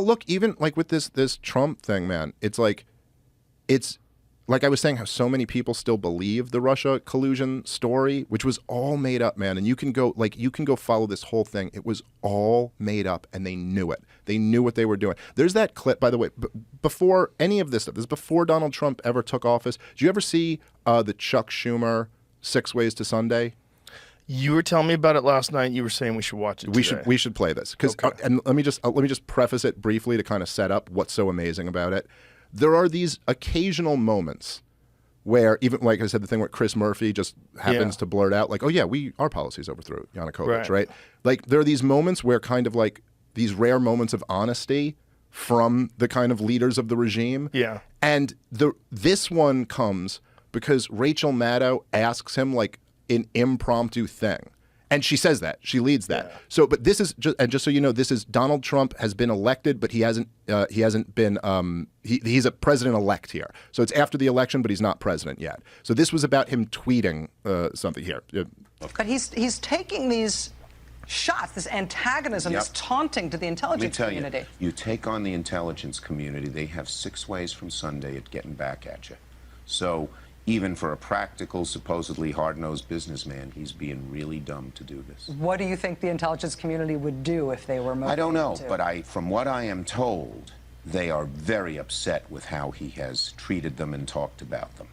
look, even like with this Trump thing, man, it's like I was saying, how so many people still believe the Russia collusion story, which was all made up, man. And you can go follow this whole thing. It was all made up, and they knew it. They knew what they were doing. There's that clip, by the way, before any of this stuff. This is before Donald Trump ever took office. Did you ever see the Chuck Schumer 6 Ways to Sunday? You were telling me about it last night. You were saying we should watch it today. We should play this because and let me just preface it briefly to kind of set up what's so amazing about it. There are these occasional moments where, even like I said, the thing where Chris Murphy just happens to blurt out like, "Oh yeah, our policies overthrew Yanukovych," right? Like there are these moments where kind of like these rare moments of honesty from the kind of leaders of the regime. Yeah. And this one comes because Rachel Maddow asks him like an impromptu thing. And she says that. She leads that. Yeah. So, but this is just so you know, this is Donald Trump has been elected, but he hasn't been, he's a president-elect here. So it's after the election, but he's not president yet. So this was about him tweeting something here. But he's taking these shots, this antagonism, this taunting to the intelligence community. You take on the intelligence community, they have 6 ways from Sunday at getting back at you. So even for a practical, supposedly hard-nosed businessman, he's being really dumb to do this. What do you think the intelligence community would do if they were motivated? I don't know, but from what I am told, they are very upset with how he has treated them and talked about them.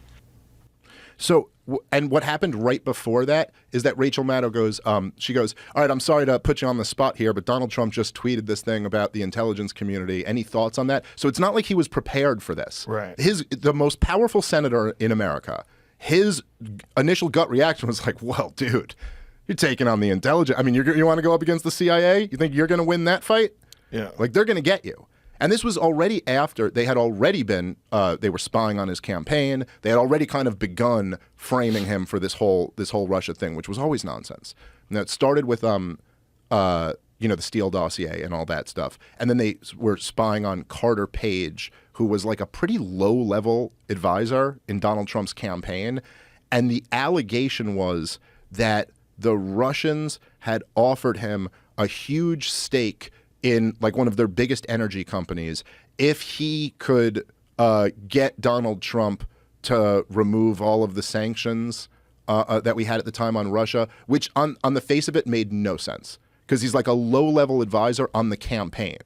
So, and what happened right before that is that Rachel Maddow goes, she goes, "All right, I'm sorry to put you on the spot here, but Donald Trump just tweeted this thing about the intelligence community. Any thoughts on that?" So it's not like he was prepared for this. Right. The most powerful senator in America, his initial gut reaction was like, "Well, dude, you're taking on the intelligence. I mean, you want to go up against the CIA? You think you're going to win that fight? Yeah. Like they're going to get you." And this was already after they had already been, they were spying on his campaign. They had already kind of begun framing him for this whole Russia thing, which was always nonsense. Now it started with, the Steele dossier and all that stuff. And then they were spying on Carter Page, who was like a pretty low-level advisor in Donald Trump's campaign. And the allegation was that the Russians had offered him a huge stake in like one of their biggest energy companies if he could get Donald Trump to remove all of the sanctions that we had at the time on Russia, which on the face of it made no sense because he's like a low-level advisor on the campaign.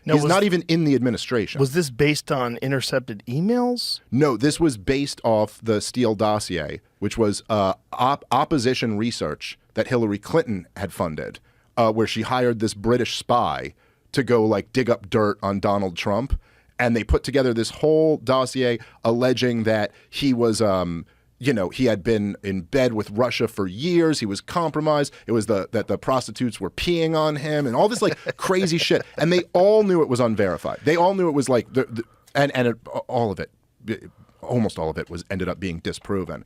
Now, he's not even in the administration. Was this based on intercepted emails? No, this was based off the Steele dossier, which was opposition research that Hillary Clinton had funded, where she hired this British spy to go like dig up dirt on Donald Trump. And they put together this whole dossier alleging that he was, he had been in bed with Russia for years. He was compromised. It was that the prostitutes were peeing on him and all this like crazy shit. And they all knew it was unverified. They all knew it was like, all of it, almost all of it was ended up being disproven.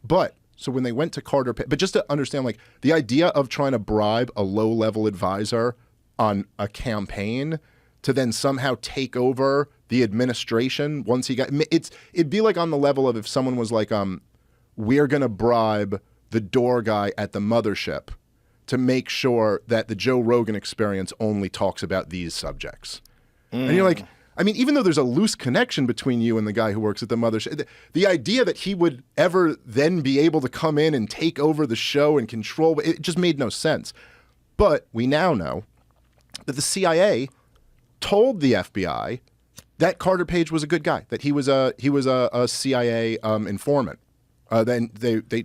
But so when they went to Carter, but just to understand like the idea of trying to bribe a low-level advisor on a campaign to then somehow take over the administration once he got it'd be like on the level of if someone was like we're going to bribe the door guy at the mothership to make sure that the Joe Rogan Experience only talks about these subjects. And you're like, I mean, even though there's a loose connection between you and the guy who works at the mothership, the idea that he would ever then be able to come in and take over the show and control it just made no sense. But we now know that the CIA told the FBI that Carter Page was a good guy, that he was a CIA informant. Then they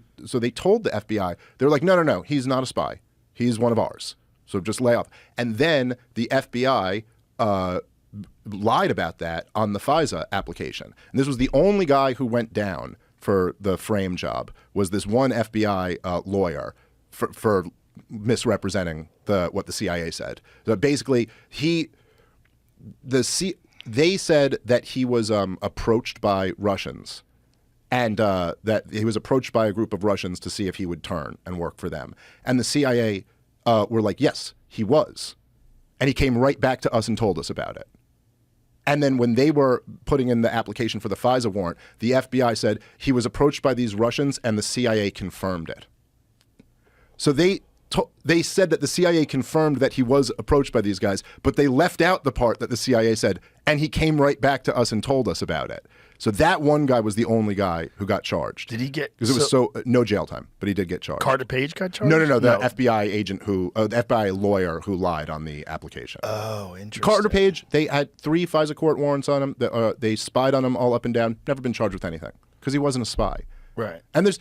told the FBI, they were like, no, he's not a spy, he's one of ours. So just lay off. And then the FBI lied about that on the FISA application. And this was the only guy who went down for the frame job was this one FBI lawyer for misrepresenting what the CIA said. So basically, they said that he was approached by Russians, and that he was approached by a group of Russians to see if he would turn and work for them. And the CIA were like, yes, he was. And he came right back to us and told us about it. And then when they were putting in the application for the FISA warrant, the FBI said he was approached by these Russians and the CIA confirmed it. So they said that the CIA confirmed that he was approached by these guys, but they left out the part that the CIA said, and he came right back to us and told us about it. So that one guy was the only guy who got charged. Did he get? Because it was no jail time, but he did get charged. Carter Page got charged? No. The FBI agent the FBI lawyer who lied on the application. Oh, interesting. Carter Page, they had 3 FISA court warrants on him. They spied on him all up and down. Never been charged with anything because he wasn't a spy. Right. And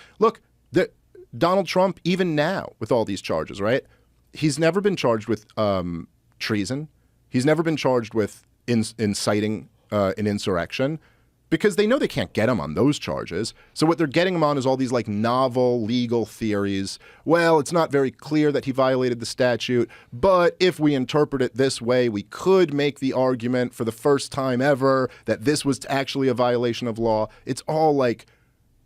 Donald Trump, even now with all these charges, right? He's never been charged with treason. He's never been charged with inciting an insurrection. Because they know they can't get him on those charges. So what they're getting him on is all these like novel legal theories. Well, it's not very clear that he violated the statute, but if we interpret it this way, we could make the argument for the first time ever that this was actually a violation of law. It's all like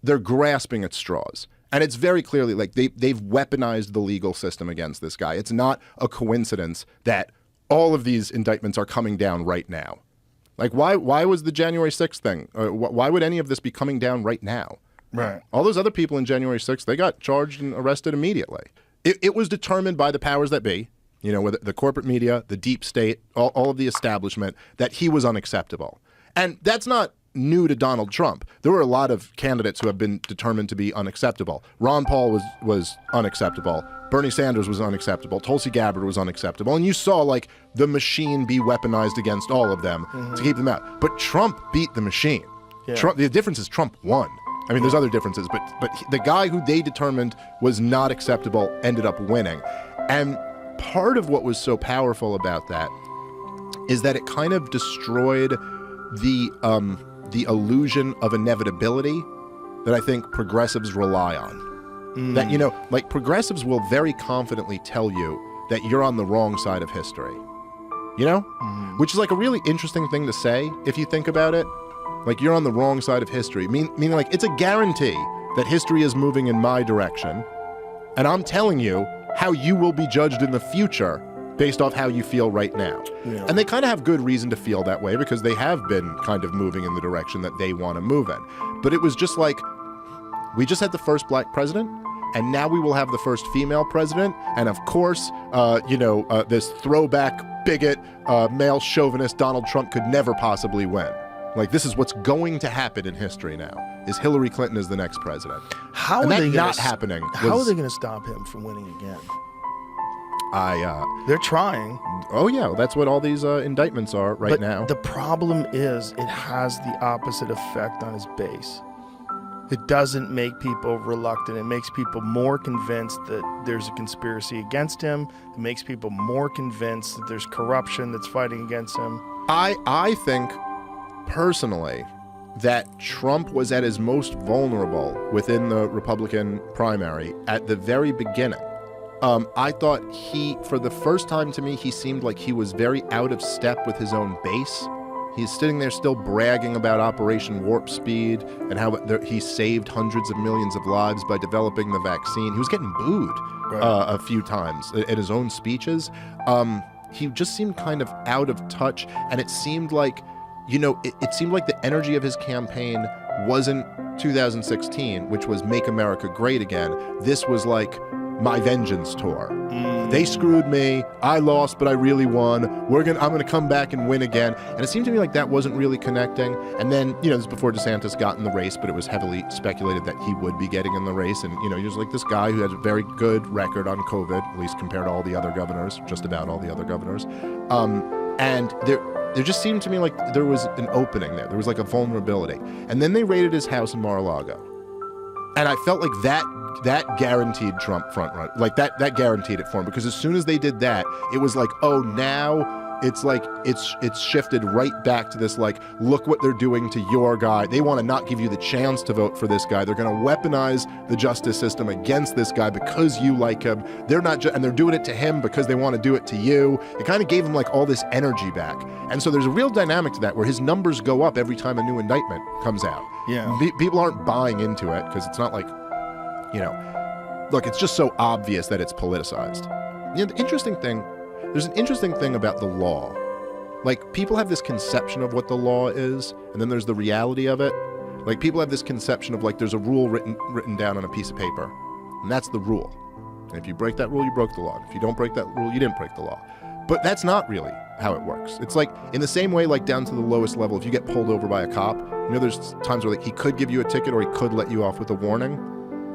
they're grasping at straws. And it's very clearly like they've weaponized the legal system against this guy. It's not a coincidence that all of these indictments are coming down right now. Like, why was the January 6th thing? Why would any of this be coming down right now? Right. All those other people in January 6th, they got charged and arrested immediately. It was determined by the powers that be, with the corporate media, the deep state, all of the establishment, that he was unacceptable. And that's not new to Donald Trump. There were a lot of candidates who have been determined to be unacceptable. Ron Paul was unacceptable. Bernie Sanders was unacceptable. Tulsi Gabbard was unacceptable. And you saw like the machine be weaponized against all of them to keep them out. But Trump beat the machine. Yeah. The difference is Trump won. I mean, there's other differences, but the guy who they determined was not acceptable ended up winning. And part of what was so powerful about that is that it kind of destroyed the illusion of inevitability that I think progressives rely on. That, like progressives will very confidently tell you that you're on the wrong side of history. Which is like a really interesting thing to say if you think about it. Like you're on the wrong side of history. Meaning like it's a guarantee that history is moving in my direction. And I'm telling you how you will be judged in the future based off how you feel right now. Yeah. And they kind of have good reason to feel that way because they have been kind of moving in the direction that they want to move in. But it was just like, we just had the first black president, and now we will have the first female president. And of course, this throwback bigot, male chauvinist Donald Trump could never possibly win. Like, this is what's going to happen in history now, is Hillary Clinton is the next president. How and are they not happening. How are they going to stop him from winning again? They're trying. Oh yeah, that's what all these indictments are right now. The problem is it has the opposite effect on his base. It doesn't make people reluctant. It makes people more convinced that there's a conspiracy against him. It makes people more convinced that there's corruption that's fighting against him. I think, personally, that Trump was at his most vulnerable within the Republican primary at the very beginning. I thought for the first time to me, he seemed like he was very out of step with his own base. He's sitting there still bragging about Operation Warp Speed and how he saved hundreds of millions of lives by developing the vaccine. He was getting booed a few times at his own speeches. He just seemed kind of out of touch, and it seemed like, it seemed like the energy of his campaign wasn't 2016, which was Make America Great Again. This was like my vengeance tour. They screwed me. I lost, but I really won. I'm gonna come back and win again. And it seemed to me like that wasn't really connecting. And then, this is before DeSantis got in the race, but it was heavily speculated that he would be getting in the race. And, he was like this guy who had a very good record on COVID, at least compared to all the other governors, just about all the other governors. And there just seemed to me like there was an opening there. There was like a vulnerability. And then they raided his house in Mar-a-Lago. And I felt like that guaranteed Trump front run. Like that guaranteed it for him, because as soon as they did that, it was like, oh, now it's like it's shifted right back to this, like, look what they're doing to your guy. They want to not give you the chance to vote for this guy. They're going to weaponize the justice system against this guy because you like him. They're not and they're doing it to him because they want to do it to you. It kind of gave him like all this energy back. And so there's a real dynamic to that where his numbers go up every time a new indictment comes out. Yeah. People aren't buying into it because it's not like, look, it's just so obvious that it's politicized. The interesting thing, there's an interesting thing about the law. Like, people have this conception of what the law is, and then there's the reality of it. Like, people have this conception of, like, there's a rule written down on a piece of paper, and that's the rule. And if you break that rule, you broke the law. And if you don't break that rule, you didn't break the law. But that's not really how it works. It's like, in the same way, like down to the lowest level, if you get pulled over by a cop, you know, there's times where like, he could give you a ticket or he could let you off with a warning,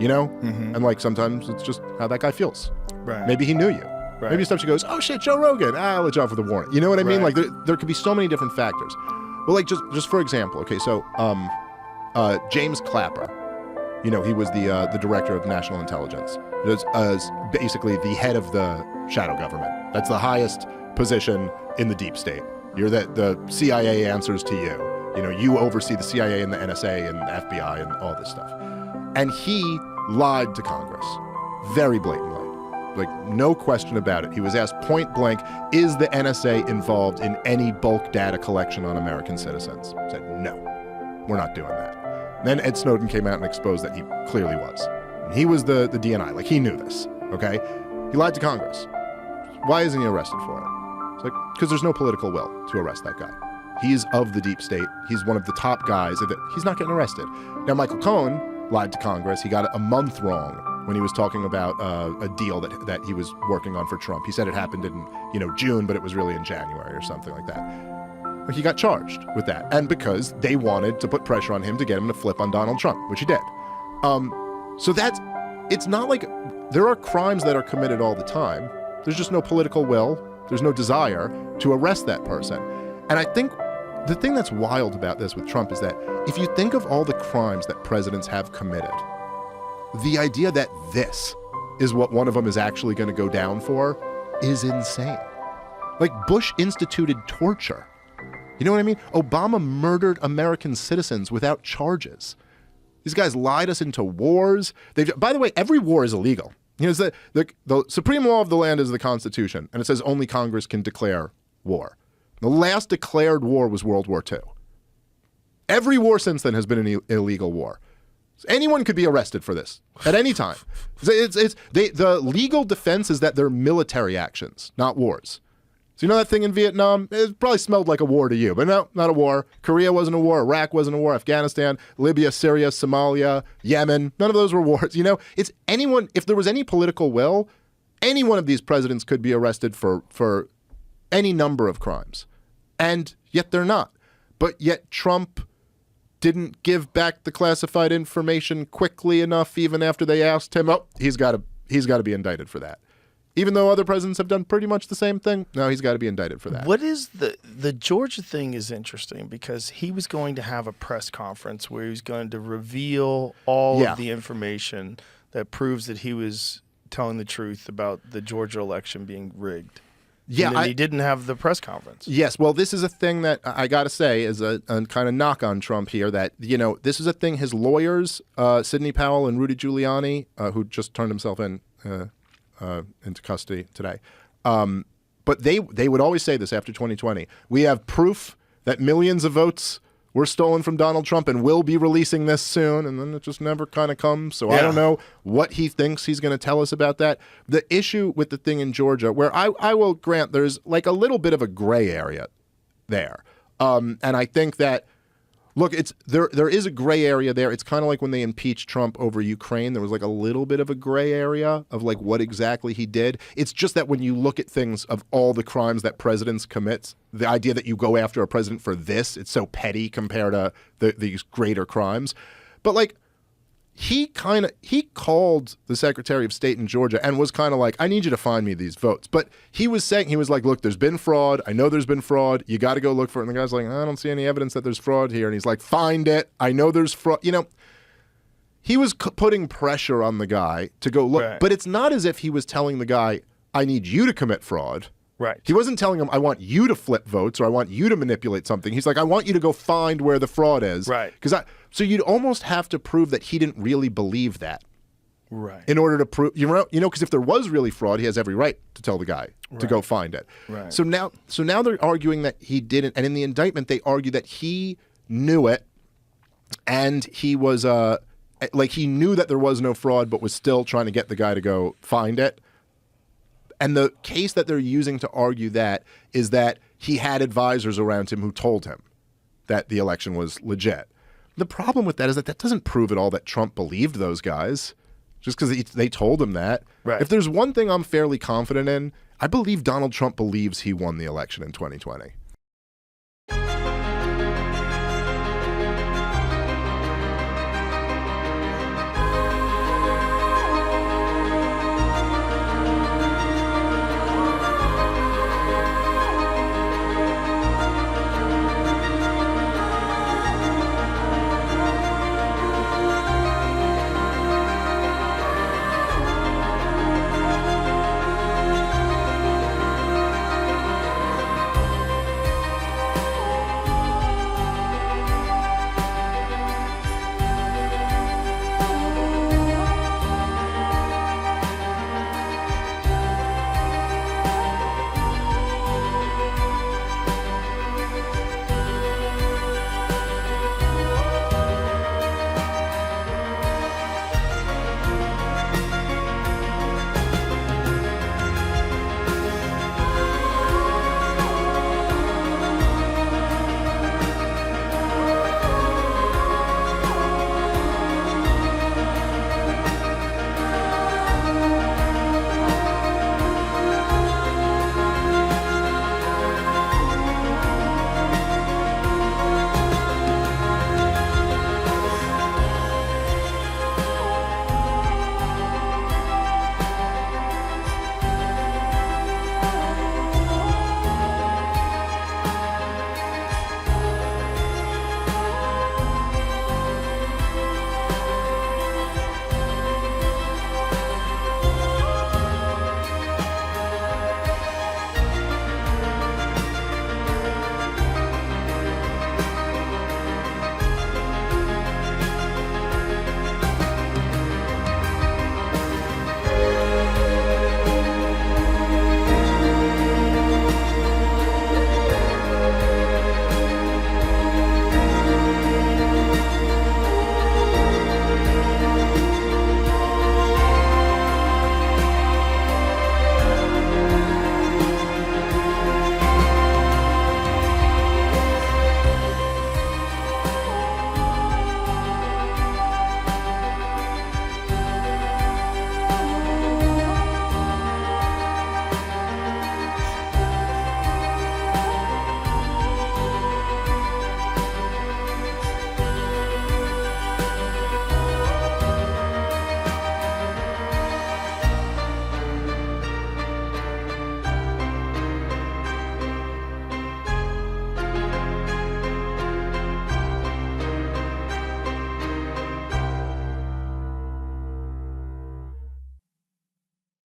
you know? And like sometimes it's just how that guy feels. Right. Maybe he knew you. Right. Maybe sometimes he goes, oh shit, Joe Rogan. I'll let you off with a warning. You know what I mean? Like there could be so many different factors. Well, like just for example, okay, so James Clapper, you know, he was the director of national intelligence. He was basically the head of the shadow government. That's the highest position in the deep state. You're the CIA answers to you. You know, you oversee the CIA and the NSA and the FBI and all this stuff. And he lied to Congress very blatantly. Like, no question about it. He was asked point blank, is the NSA involved in any bulk data collection on American citizens? He said, no, we're not doing that. Then Ed Snowden came out and exposed that he clearly was. And he was the DNI, like he knew this, okay? He lied to Congress. Why isn't he arrested for it? It's like, because there's no political will to arrest that guy. He's of the deep state. He's one of the top guys. He's not getting arrested. Now, Michael Cohen lied to Congress. He got a month wrong when he was talking about a deal that he was working on for Trump. He said it happened in, you know, June, but it was really in January or something like that. He got charged with that. And because they wanted to put pressure on him to get him to flip on Donald Trump, which he did. So it's not like there are crimes that are committed all the time. There's just no political will. There's no desire to arrest that person. And I think the thing that's wild about this with Trump is that if you think of all the crimes that presidents have committed, the idea that this is what one of them is actually going to go down for is insane. Like, Bush instituted torture. You know what I mean? Obama murdered American citizens without charges. These guys lied us into wars. By the way, every war is illegal. You know, the supreme law of the land is the Constitution, and it says only Congress can declare war. The last declared war was World War II. Every war since then has been an illegal war. Anyone could be arrested for this at any time. The legal defense is that they're military actions, not wars. So you know that thing in Vietnam? It probably smelled like a war to you, but no, not a war. Korea wasn't a war. Iraq wasn't a war. Afghanistan, Libya, Syria, Somalia, Yemen, none of those were wars. You know, it's anyone, if there was any political will, any one of these presidents could be arrested for any number of crimes. And yet they're not. But yet Trump didn't give back the classified information quickly enough, even after they asked him. Oh, he's got to be indicted for that. Even though other presidents have done pretty much the same thing, no, he's got to be indicted for that. What is the Georgia thing is interesting because he was going to have a press conference where he was going to reveal all of the information that proves that he was telling the truth about the Georgia election being rigged. Yeah, and he didn't have the press conference. Yes, well, this is a thing that I got to say is a kind of knock on Trump here that, you know, this is a thing his lawyers, Sidney Powell and Rudy Giuliani, who just turned himself into custody today. But they would always say this after 2020. We have proof that millions of votes were stolen from Donald Trump and we'll be releasing this soon. And then it just never kind of comes. So I don't know what he thinks he's going to tell us about that. The issue with the thing in Georgia, where I will grant there's like a little bit of a gray area there. And I think that, look, there is a gray area there. It's kind of like when they impeached Trump over Ukraine. There was like a little bit of a gray area of like what exactly he did. It's just that when you look at things of all the crimes that presidents commit, the idea that you go after a president for this, it's so petty compared to these greater crimes. But like he called the Secretary of State in Georgia and was kind of like, I need you to find me these votes. But he was like, look, there's been fraud. I know there's been fraud. You got to go look for it. And the guy's like, I don't see any evidence that there's fraud here. And he's like, find it. I know there's fraud. You know, he was putting pressure on the guy to go look. Right. But it's not as if he was telling the guy, I need you to commit fraud. Right. He wasn't telling him, I want you to flip votes or I want you to manipulate something. He's like, I want you to go find where the fraud is. Right. So you'd almost have to prove that he didn't really believe that. Right. In order to prove, you know, because if there was really fraud, he has every right to tell the guy to go find it. Right. So now they're arguing that he didn't. And in the indictment, they argue that he knew it and he was, like he knew that there was no fraud, but was still trying to get the guy to go find it. And the case that they're using to argue that is that he had advisors around him who told him that the election was legit. The problem with that is that doesn't prove at all that Trump believed those guys. just because they told him that. Right. If there's one thing I'm fairly confident in, I believe Donald Trump believes he won the election in 2020.